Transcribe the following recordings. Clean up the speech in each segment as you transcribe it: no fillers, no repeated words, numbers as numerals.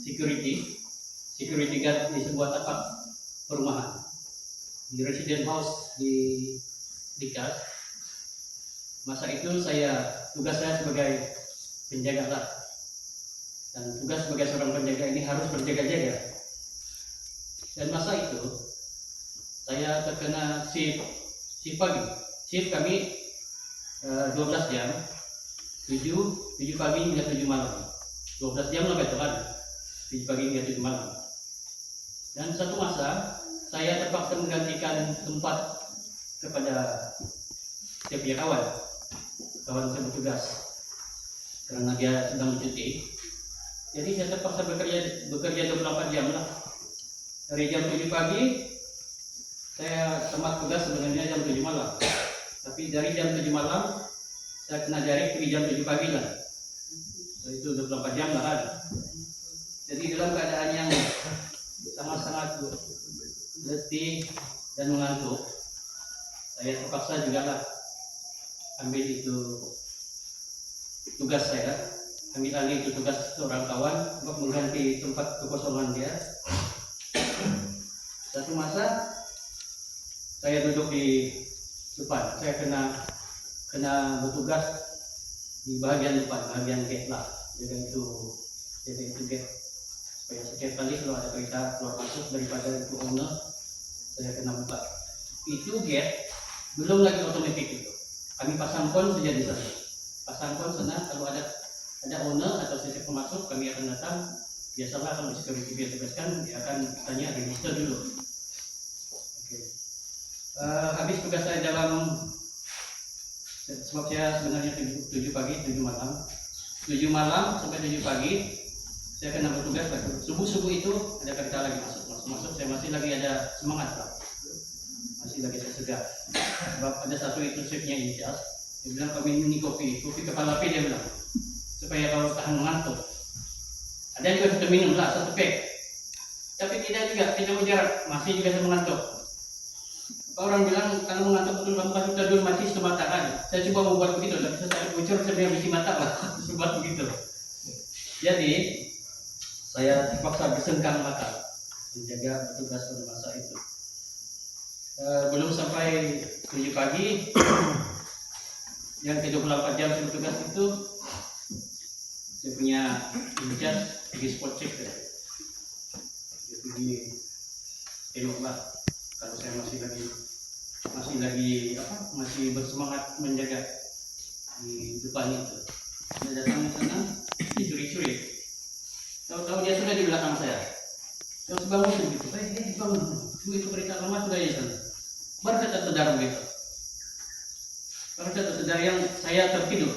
security guard di sebuah tempat perumahan di resident house di Likas. Masa itu tugas saya sebagai penjaga lah, dan tugas sebagai seorang penjaga ini harus berjaga-jaga. Dan masa itu saya terkena shift pagi. Shift kami 12 jam, 7 pagi hingga 7 malam. 12 jam lebih tepat, 7 pagi hingga 7 malam. Dan satu masa saya terpaksa menggantikan tempat kepada setiap kawan saya bertugas karena dia sedang cuti. Jadi saya terpaksa bekerja 24 jam lah. Dari jam 7 pagi saya tempat tugas sebenarnya jam 7 malam. Tapi dari jam 7 malam saya kena jarik di jam 7 pagi lah. Itu 24 jam lah kan. Jadi dalam keadaan yang sangat-sangat letih dan mengantuk, saya terpaksa juga lah ambil itu tugas saya, ambil alih itu tugas seorang kawan untuk mengganti tempat kekosongan dia. Satu masa saya duduk di depan, saya kena bertugas di bagian depan, bagian gate lah, jaga itu gate supaya setiap kali kalau ada kereta keluar masuk daripada itu owner, saya kena buka. Itu gate belum lagi otomatis itu. Kami pasang pon saja di sana. Pasang pon sana, kalau ada owner atau setiap pemasuk kami akan datang. Biasalah kalau security dia tugaskan, dia akan tanya register dulu. Oke. Habis tugas saya sebab saya sebenarnya 7 pagi, 7 malam sampai 7 pagi saya kena bertugas. Subuh itu ada kereta lagi masuk, saya masih lagi ada semangat lah, masih lagi segar. Sebab ada satu itu chefnya Injas, dia bilang kami minum kopi kepala api, dia bilang supaya kalau tahan mengantuk. Ada juga satu minum lah, satu pack, tapi tidak menjarak, masih juga saya mengantuk. Orang bilang kalau mengantuk betul bapak sudah dulu mati semata kan. Saya coba membuat begitu, tapi saya bocor saya bisi mata lah, buat begitu. Jadi saya terpaksa bersengkang mata menjaga petugas pada masa itu. Belum sampai 7 pagi yang 24 jam saya bertugas itu, saya punya tugas pergi spot check ya. Jadi elok lah kalau saya masih bersemangat menjaga di depan itu. Saya datang ke sana dicuri-curi. Tahu-tahu dia sudah di belakang saya. Terus bangun begitu. Bangun. Itu berita lama sudah ya sana. Baru saya tersedar begitu. Baru saya tersedar yang saya tertidur.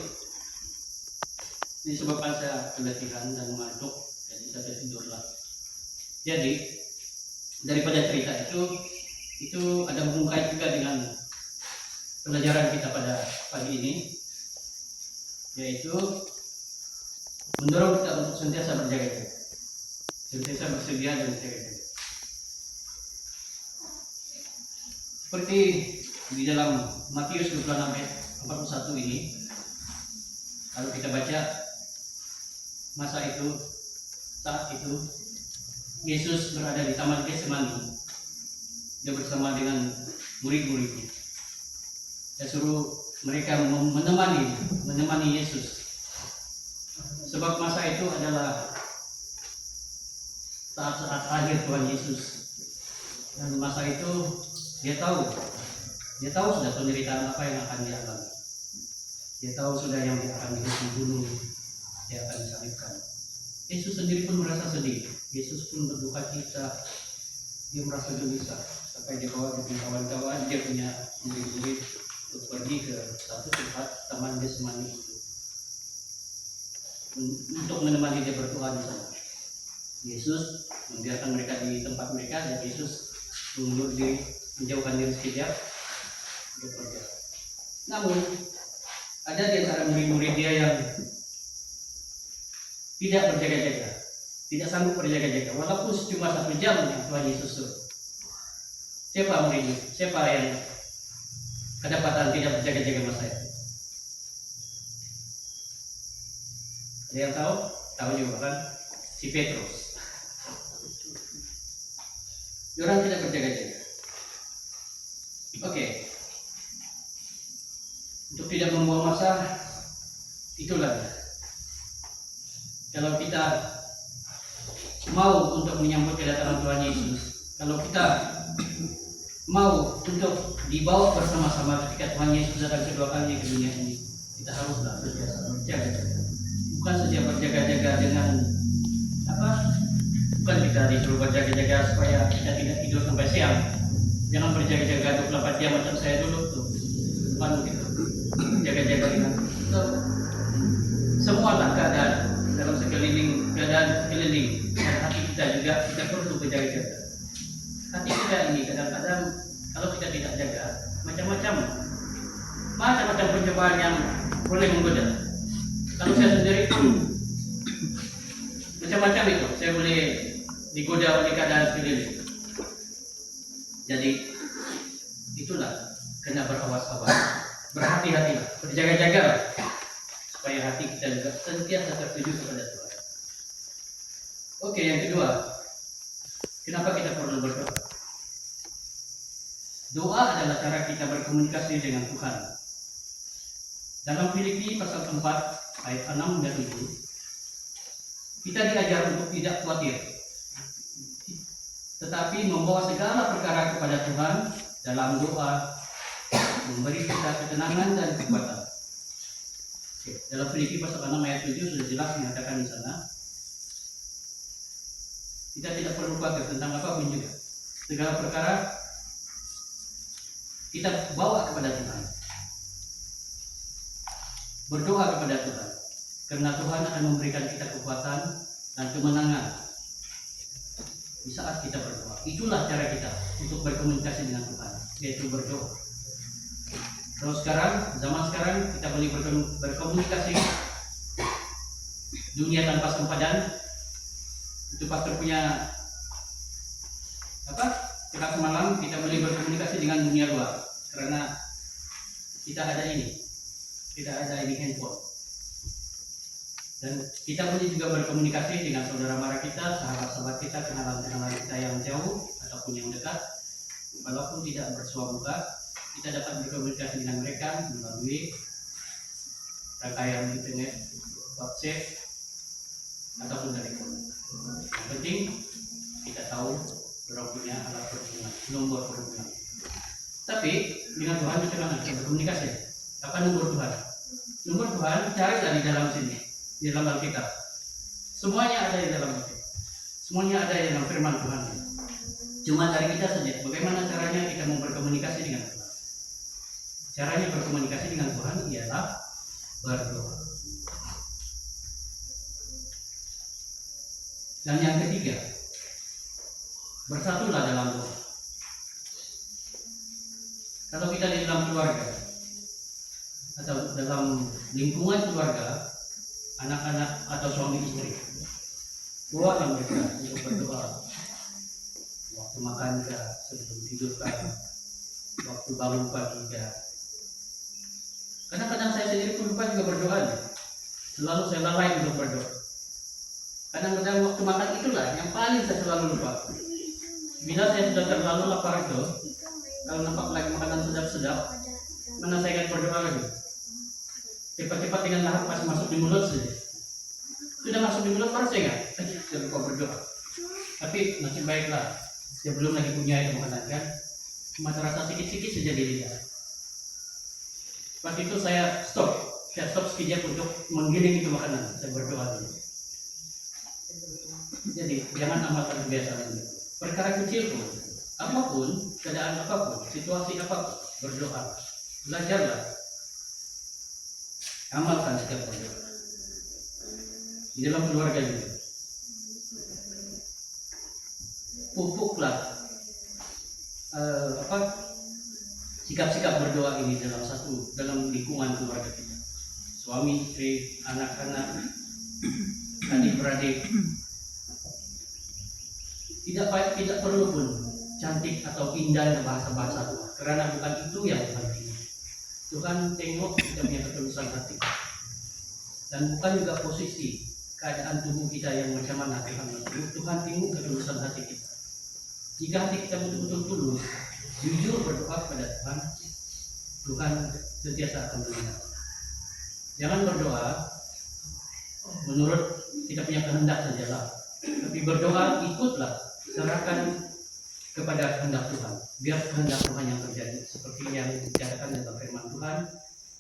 Disebabkan saya keletihan dan mengantuk, jadi saya tidurlah. Jadi daripada cerita itu ada hubungan kait juga dengan pelajaran kita pada pagi ini, yaitu mendorong kita untuk senantiasa berjaga-jaga, senantiasa bersedia dan berjaga-jaga. Seperti di dalam Matius 26 ayat 41 ini, kalau kita baca saat itu Yesus berada di Taman Getsemani. Dia bersama dengan murid-muridnya. Dia suruh mereka menemani Yesus. Sebab masa itu adalah saat-saat akhir Tuhan Yesus. Dan masa itu dia tahu sudah penderitaan apa yang akan dia alami. Dia tahu sudah yang dia akan dibunuh, dia akan disalibkan. Yesus sendiri pun merasa sedih. Yesus pun berduka cita. Dia merasa gelisah sampai dibawa dengan kawan-kawan, dia punya murid-murid untuk pergi ke satu tempat Taman Getsemani itu untuk menemani dia berdoa di sana. Yesus membiarkan mereka di tempat mereka, dan Yesus mengundur diri, menjauhkan diri sekejap, dia pergi. Namun ada di antara murid-murid dia yang tidak berjaga-jaga, tidak sanggup berjaga-jaga, walaupun cuma 1 jam yang Tuhan Yesus suruh. Siapa muridnya? Siapa yang kedapatan tidak berjaga-jaga masa itu? Ada yang tahu? Tahu juga kan? Si Petrus. orang tidak berjaga-jaga. Oke. Untuk tidak membuang masa, itulah kalau kita mau untuk menyambut kedatangan Tuhan Yesus, kalau kita mau untuk dibawa bersama-sama ketika Tuhan Yesus datang kedua kali ke dunia ini, kita haruslah berjaga-jaga. Bukan saja berjaga-jaga dengan apa? Bukan kita disuruh berjaga-jaga supaya kita tidak tidur sampai siang. Jangan berjaga-jaga 24 jam macam saya dulu tuh. Bukan begitu. Jaga-jaga dengan semua keadaan dalam keadaan sekeliling dan hati kita juga kita perlu berjaga-jaga. Hati kita ini kadang-kadang kalau kita tidak jaga macam-macam pencobaan yang boleh menggoda. Kalau saya sendiri macam-macam itu saya boleh digoda oleh keadaan sekeliling. Jadi itulah kena berawas-awas, berhati-hati, berjaga-jaga supaya hati kita juga senantiasa tertuju kepada Tuhan. Oke, yang kedua, kenapa kita perlu berdoa? Doa adalah cara kita berkomunikasi dengan Tuhan. Dalam Filipi pasal 4 ayat 6 dan 7, kita diajar untuk tidak khawatir, tetapi membawa segala perkara kepada Tuhan dalam doa, memberi kita ketenangan dan kekuatan. Dalam Filipi pasal 6 ayat 7 sudah jelas mengatakan di sana, kita tidak perlu khawatir tentang apapun juga. Segala perkara kita bawa kepada Tuhan. Berdoa kepada Tuhan, karena Tuhan akan memberikan kita kekuatan dan kemenangan di saat kita berdoa. Itulah cara kita untuk berkomunikasi dengan Tuhan, yaitu berdoa. Terus zaman sekarang kita boleh berkomunikasi dunia tanpa sempadan. Itu pastor punya kita semalam kita boleh berkomunikasi dengan dunia luar karena kita ada ini handphone. Dan kita boleh juga berkomunikasi dengan saudara mara kita, sahabat-sahabat kita, kenalan-kenalan kita yang jauh ataupun yang dekat. Walaupun tidak bersua muka, kita dapat berkomunikasi dengan mereka melalui rangkaian internet, WhatsApp, ataupun telepon. Yang penting kita tahu orang punya alat perhubungan, nomor perhubungan. Tapi dengan Tuhan kita kan bisa berkomunikasi. Apa nomor Tuhan? Nomor Tuhan carilah di dalam sini, di dalam Alkitab. Semuanya ada di dalam Alkitab. Semuanya ada di dalam firman Tuhan. Cuma dari kita saja, bagaimana caranya kita mau berkomunikasi dengan Tuhan. Caranya berkomunikasi dengan Tuhan ialah berdoa. Dan yang ketiga, bersatulah dalam doa. Kalau kita di dalam keluarga atau dalam lingkungan keluarga, anak-anak atau suami istri, buatlah mereka untuk berdoa. Waktu makan kah, sebelum tidur kah, waktu bangun pagi kah. Kadang-kadang saya sendiri pun lupa juga berdoa. Selalu saya lalai untuk berdoa. Kadang-kadang waktu makan itulah yang paling saya selalu lupa. Bila saya sudah terlalu lapar itu, kalau nampak lagi makanan sedap-sedap, mana saya akan berdoa lagi. Cepat-cepat dengan lahap pas masuk di mulut saja. Sudah masuk di mulut baru saya ingat, saya lupa berdoa. Tapi nasib baiklah, saya belum lagi punya itu makanan kan. Cuma terasa sedikit-sedikit saja di lidah. Pas itu saya stop sekejap untuk menggiling itu makanan. Saya berdoa dulu. Jadi jangan amalkan kebiasaan itu. Perkara kecil pun, apapun, keadaan apapun, situasi apapun, berdoa. Belajarlah. Amalkan setiap berdoa. Di dalam keluarga juga. Pupuklah sikap-sikap berdoa ini dalam lingkungan keluarga kita. Suami, istri, anak-anak, adik-beradik. Tidak perlu pun cantik atau indah bahasa-bahasa Tuhan, karena bukan itu yang Tuhan ingin. Tuhan tengok kita punya ketulusan hati, dan bukan juga posisi keadaan tubuh kita yang macam mana Tuhan tengok ketulusan hati kita. jika hati kita betul-betul tulus, jujur berdoa kepada Tuhan, Tuhan sentiasa akan mendengar. Jangan berdoa menurut kita punya kehendak sajalah, tapi berdoa ikutlah, serahkan kepada kehendak Tuhan. Biar kehendak Tuhan yang terjadi, seperti yang dikatakan dalam firman Tuhan,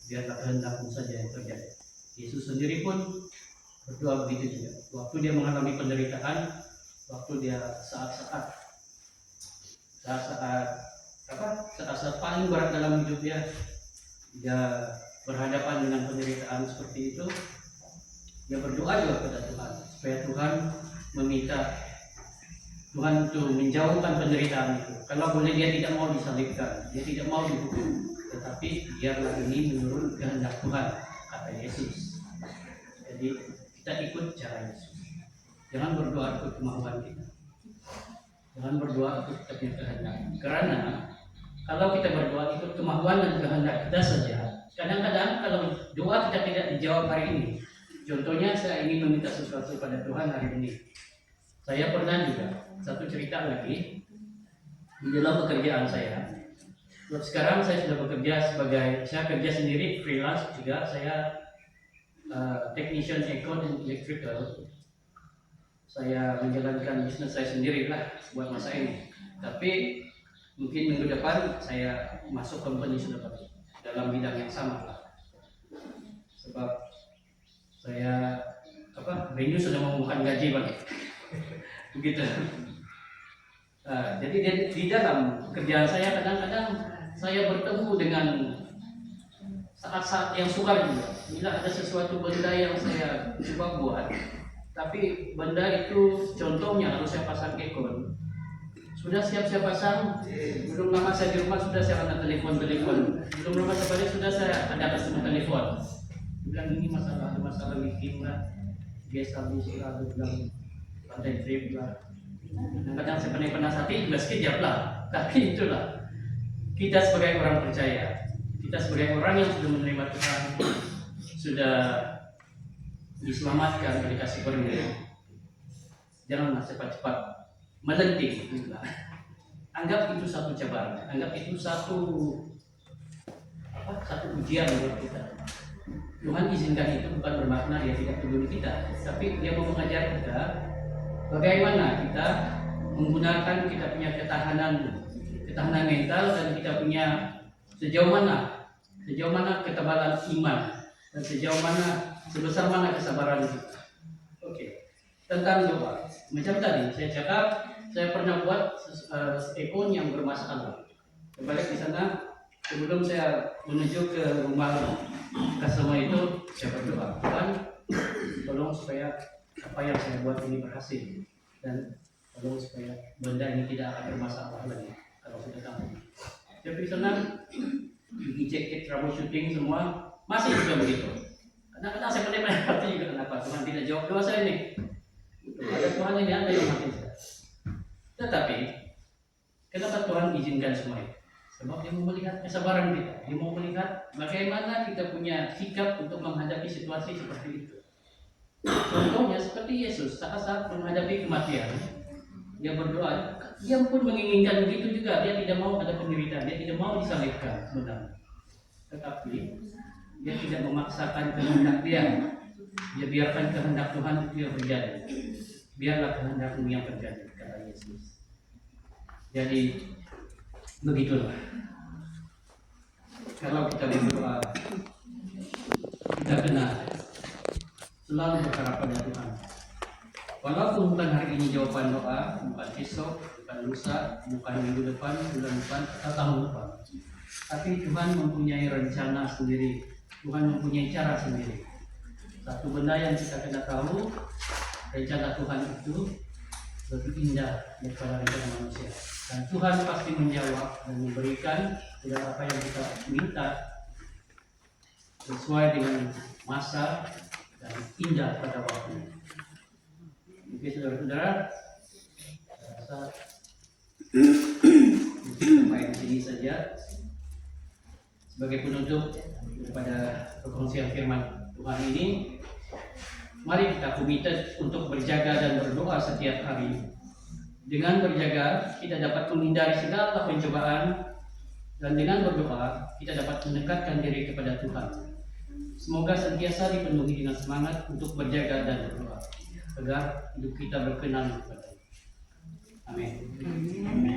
biarlah kehendak-Mu saja yang terjadi. Yesus sendiri pun berdoa begitu juga. Waktu dia mengalami penderitaan, waktu dia saat-saat paling berat dalam hidup dia berhadapan dengan penderitaan seperti itu, dia berdoa juga kepada Tuhan supaya Tuhan meminta Tuhan untuk menjauhkan penderitaan itu. Kalau boleh dia tidak mau disalibkan, dia tidak mau dihukum, tetapi biarlah ini menurut kehendak Tuhan, kata Yesus. Jadi kita ikut cara Yesus. Jangan berdoa ikut kemauan kita. Jangan berdoa ikut kita punya kehendak. Karena kalau kita berdoa ikut kemauan dan kehendak kita saja, kadang-kadang kalau doa kita tidak dijawab hari ini. Contohnya saya ingin meminta sesuatu pada Tuhan hari ini. Saya pernah juga, satu cerita lagi, di dalam pekerjaan saya. Sekarang saya sudah bekerja saya kerja sendiri, freelance juga. Saya technician aircon and electrical. Saya menjalankan bisnis saya sendiri lah buat masa ini. Tapi mungkin minggu depan saya masuk company sudah dalam bidang yang sama lah. Sebab saya venue sudah mengumumkan gaji Bang. Begitu. Jadi di dalam pekerjaan saya kadang-kadang saya bertemu dengan saat-saat yang sukar juga. Bila ada sesuatu benda yang saya coba buat, tapi benda itu contohnya harus saya pasang aircon. Sudah siap saya pasang, belum lama saya di rumah sudah saya ada telepon. Belum lama saya balik sudah saya ada customer telepon. Bilang ini ada masalah leaking lah, gas habis lah, bilang lantai trip lah. Kadang saya penasihati juga sekejap lah, tapi itulah kita sebagai orang percaya, kita sebagai orang yang sudah menerima Tuhan, sudah diselamatkan, dikasih karunia, janganlah cepat-cepat melenting. Anggap itu satu cabaran, anggap itu satu ujian buat kita. Tuhan izinkan itu bukan bermakna dia tidak peduli kita, tapi dia mau mengajar kita bagaimana kita menggunakan kita punya ketahanan mental, dan kita punya sejauh mana ketebalan iman, dan sejauh mana sebesar mana kesabaran kita. Oke. Tentang doa, macam tadi saya cakap, saya pernah buat aircon yang bermasalah. Balik di sana, sebelum saya menuju ke rumah customer itu, saya berdoa, Tuhan, tolong supaya apa yang saya buat ini berhasil, dan tolong supaya benda ini tidak akan bermasalah lagi kalau sudah tahu. Tapi di sana dicek troubleshooting semua, masih juga begitu. Kadang-kadang saya menikmati hati juga, kenapa Tuhan tidak jawab doa saya ini? Ada Tuhan ini ada yang mati saya. Tetapi kenapa Tuhan izinkan semua itu? Sebab dia mau melihat kesabaran kita, dia mau melihat bagaimana kita punya sikap untuk menghadapi situasi seperti itu. Contohnya seperti Yesus saat menghadapi kematian, dia berdoa, dia pun menginginkan begitu juga, dia tidak mau ada penderitaan, dia tidak mau disalibkan sebenarnya. Tetapi dia tidak memaksakan kehendak dia biarkan kehendak Tuhan itu yang terjadi. Biarlah kehendak-Mu yang terjadi, kata Yesus. Jadi begitulah. Kalau kita berdoa, kita kena selalu berharap pada Tuhan. Walaupun bukan hari ini jawaban doa, bukan esok, bukan lusa, bukan minggu depan, bulan depan, atau tahun depan, tapi Tuhan mempunyai rencana sendiri. Tuhan mempunyai cara sendiri. Satu benda yang kita kena tahu, rencana Tuhan itu lebih indah daripada rencana manusia. Dan Tuhan pasti menjawab dan memberikan segala apa yang kita minta sesuai dengan masa dan indah pada waktunya. Oke saudara-saudara, saya rasa sampai di sini saja sebagai penutup daripada perkongsian firman Tuhan ini. Mari kita komited untuk berjaga dan berdoa setiap hari Dengan berjaga, kita dapat menghindari segala pencobaan, dan dengan berdoa, kita dapat mendekatkan diri kepada Tuhan. Semoga senantiasa dipenuhi dengan semangat untuk berjaga dan berdoa, agar hidup kita berkenan kepada Amin.